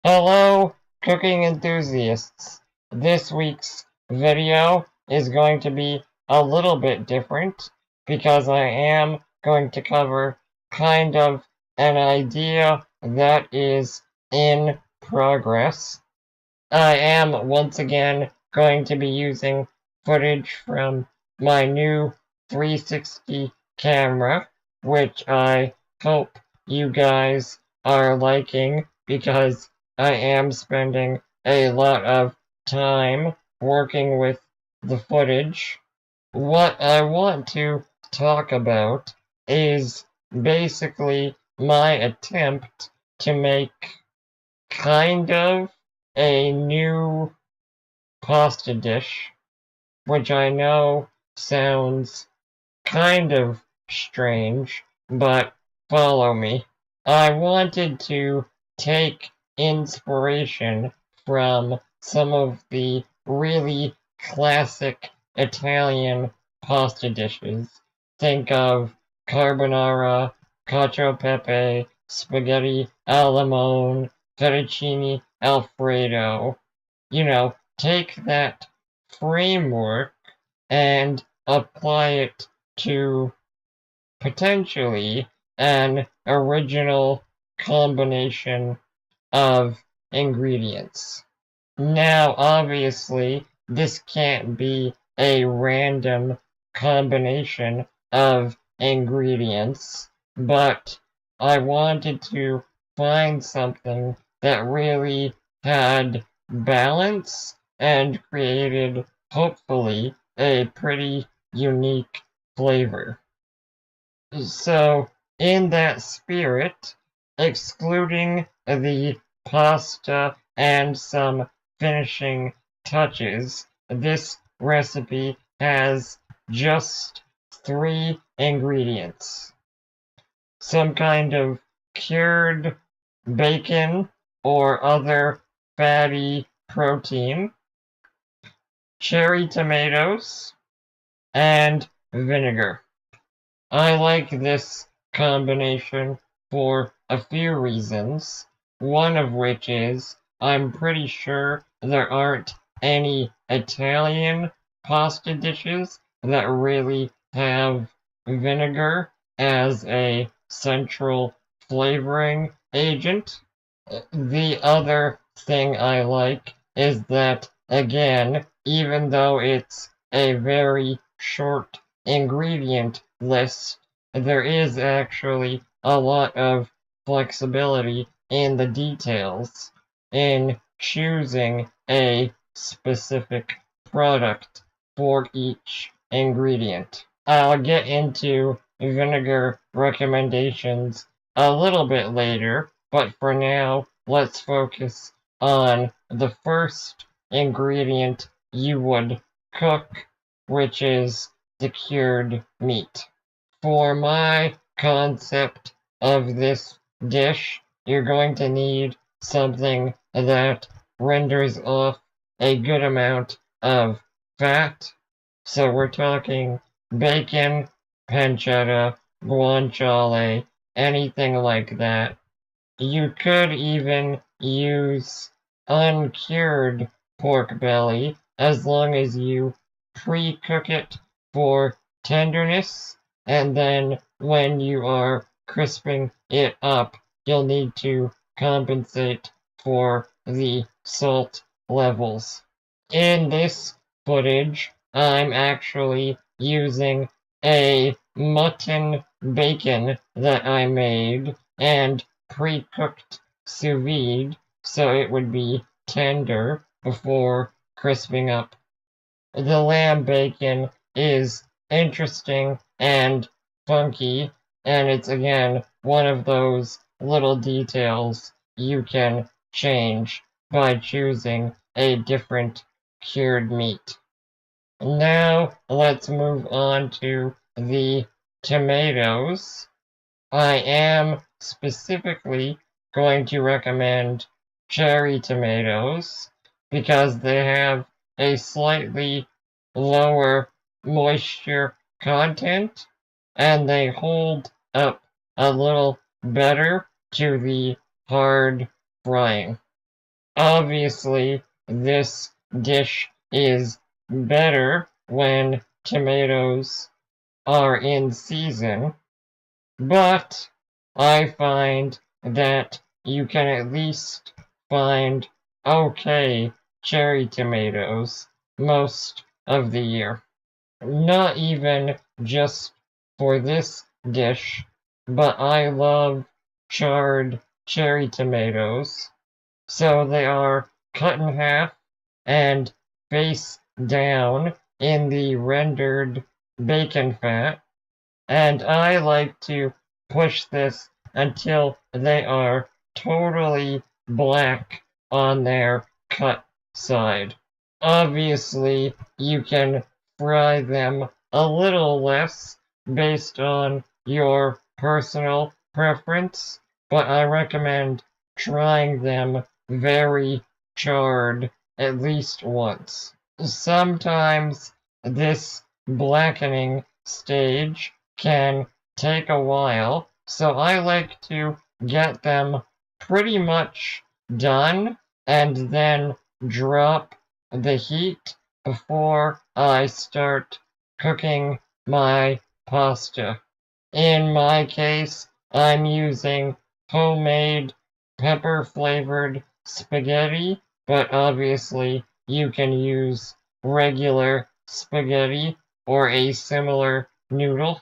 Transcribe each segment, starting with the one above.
Hello, cooking enthusiasts. This week's video is going to be a little bit different because I am going to cover kind of an idea that is in progress. I am once again going to be using footage from my new 360 camera, which I hope you guys are liking because I am spending a lot of time working with the footage. What I want to talk about is basically my attempt to make kind of a new pasta dish, which I know sounds kind of strange, but follow me. I wanted to take inspiration from some of the really classic Italian pasta dishes. Think of carbonara, cacio e pepe, spaghetti al limone, fettuccine alfredo. Take that framework and apply it to potentially an original combination of ingredients. Now, obviously, this can't be a random combination of ingredients, but I wanted to find something that really had balance and created, hopefully, a pretty unique flavor. So, in that spirit, excluding the pasta and some finishing touches, this recipe has just three ingredients: some kind of cured bacon or other fatty protein, cherry tomatoes, and vinegar. I like this combination for a few reasons, one of which is I'm pretty sure there aren't any Italian pasta dishes that really have vinegar as a central flavoring agent. The other thing I like is that, again, even though it's a very short ingredient list, there is actually a lot of flexibility in the details in choosing a specific product for each ingredient. I'll get into vinegar recommendations a little bit later, but for now, let's focus on the first ingredient you would cook, which is the cured meat. For my concept of this dish, you're going to need something that renders off a good amount of fat. So we're talking bacon, pancetta, guanciale, anything like that. You could even use uncured pork belly as long as you pre-cook it for tenderness, and then when you are crisping it up, you'll need to compensate for the salt levels. In this footage, I'm actually using a mutton bacon that I made and pre-cooked sous vide so it would be tender before crisping up. The lamb bacon is interesting and funky, and it's again one of those little details you can change by choosing a different cured meat. Now let's move on to the tomatoes. I am specifically going to recommend cherry tomatoes because they have a slightly lower moisture content and they hold up a little better to the hard frying. Obviously, this dish is better when tomatoes are in season, but I find that you can at least find okay cherry tomatoes most of the year. Not even just for this dish, but I love charred cherry tomatoes. So they are cut in half and face down in the rendered bacon fat, and I like to push this until they are totally black on their cut side. Obviously, you can fry them a little less based on your personal preference, but I recommend trying them very charred at least once. Sometimes this blackening stage can take a while, so I like to get them pretty much done and then drop the heat before I start cooking my pasta. In my case, I'm using homemade pepper flavored spaghetti, but obviously you can use regular spaghetti or a similar noodle.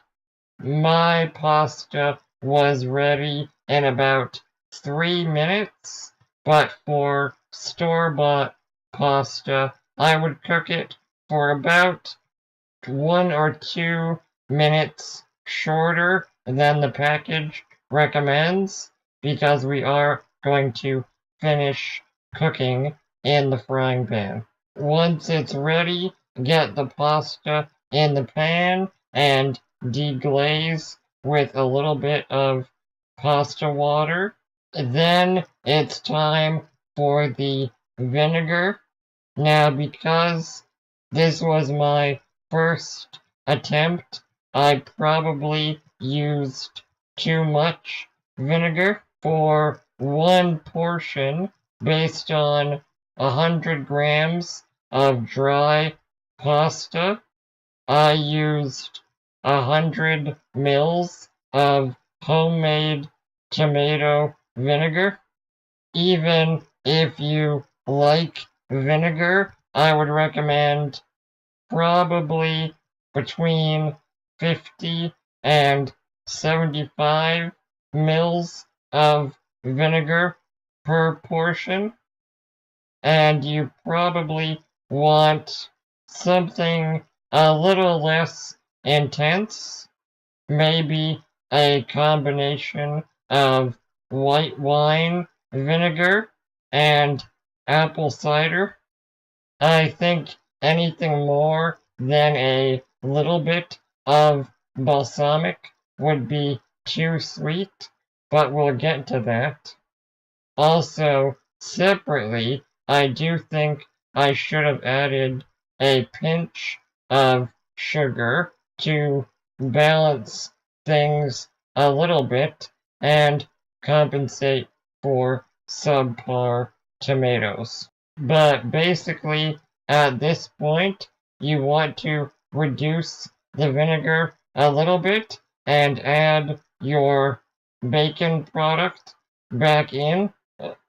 My pasta was ready in about 3 minutes, but for store-bought pasta, I would cook it for about 1 or 2 minutes shorter than the package recommends because we are going to finish cooking in the frying pan. Once it's ready, get the pasta in the pan and deglaze with a little bit of pasta water. Then it's time for the vinegar. Now, because this was my first attempt, I probably used too much vinegar for one portion based on 100 grams of dry pasta. I used 100 mils of homemade tomato vinegar. Even if you like vinegar, I would recommend probably between 50 and 75 mils of vinegar per portion, and you probably want something a little less intense, maybe a combination of white wine vinegar and apple cider. I think anything more than a little bit of balsamic would be too sweet, but we'll get to that. Also, separately, I do think I should have added a pinch of sugar to balance things a little bit and compensate for subpar tomatoes. But basically, at this point, you want to reduce the vinegar a little bit and add your bacon product back in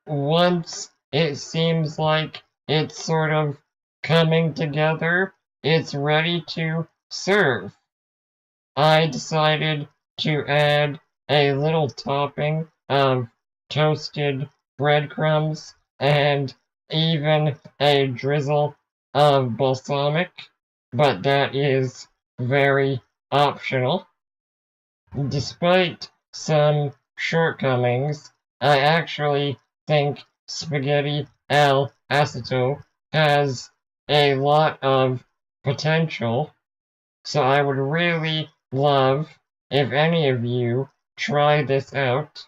once it seems like it's sort of coming together, it's ready to serve. I decided to add a little topping of toasted breadcrumbs and even a drizzle of balsamic, but that is very optional. Despite some shortcomings, I actually think spaghetti al aceto has a lot of potential, so I would really love if any of you try this out.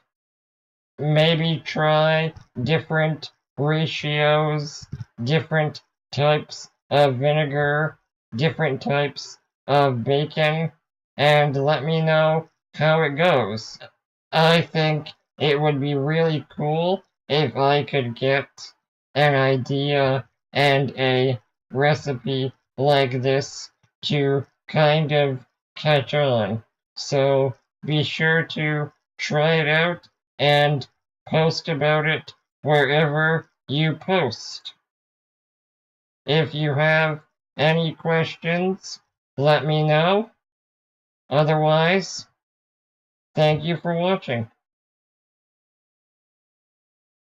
Maybe try different ratios, different types of vinegar, different types of bacon, and let me know how it goes. I think it would be really cool if I could get an idea and a recipe like this to kind of catch on. So be sure to try it out and post about it wherever you post. If you have any questions, let me know. Otherwise, thank you for watching.